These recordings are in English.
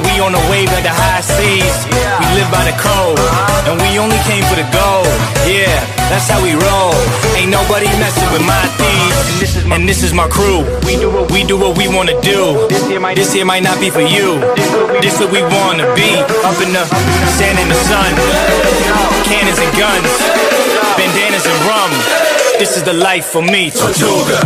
we on the wave like the high seas. We live by the code, and we only came for the gold. Yeah, that's how we roll. Ain't nobody messing with my thieves. And this is my crew. We do what we wanna do. This here might not be for you. This what we wanna be. Up in the sand in the sun. Cannons and guns. Bandanas and rum. This is the life for me. Tortuga.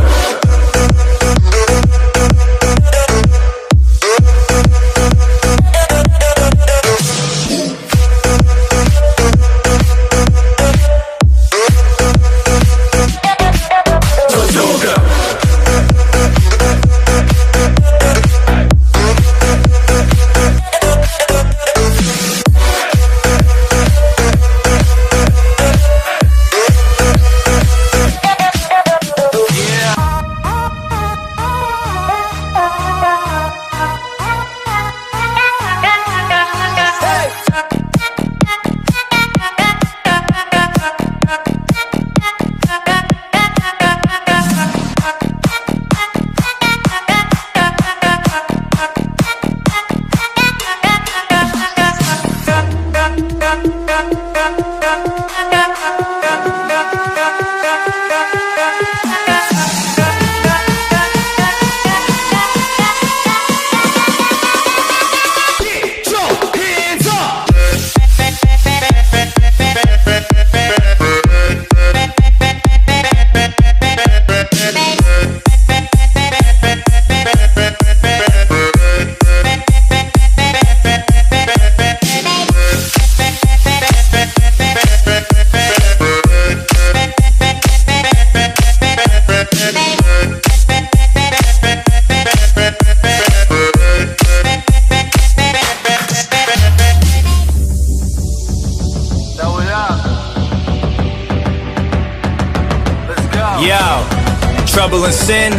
Trouble and sin,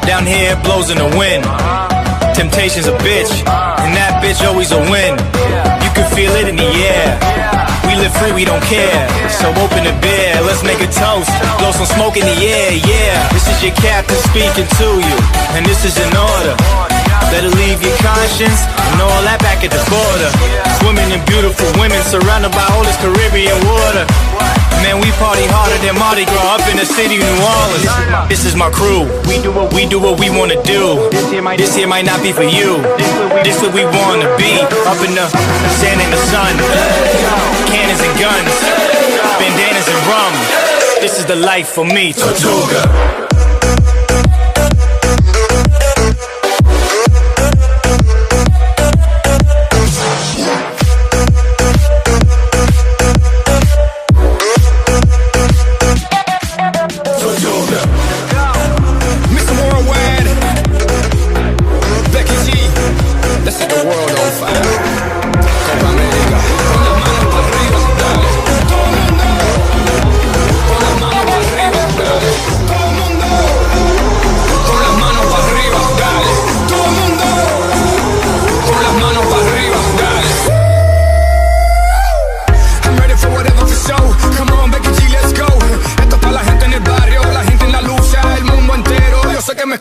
down here blows in the wind. Temptation's a bitch, and that bitch always a win. You can feel it in the air. We live free, we don't care. So open the beer, let's make a toast. Blow some smoke in the air, yeah. This is your captain speaking to you, and this is an order. Better leave your conscience and all that back at the border. Swimming in beautiful women, surrounded by all this Caribbean water. Man, we party harder than Mardi Gras up in the city of New Orleans. This is my crew. We do what we wanna do. This here might not be for you. This what we wanna be. Up in the sand in the sun. Cannons and guns. Bandanas and rum. This is the life for me. Tortuga.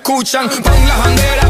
Escuchan, pon la bandera.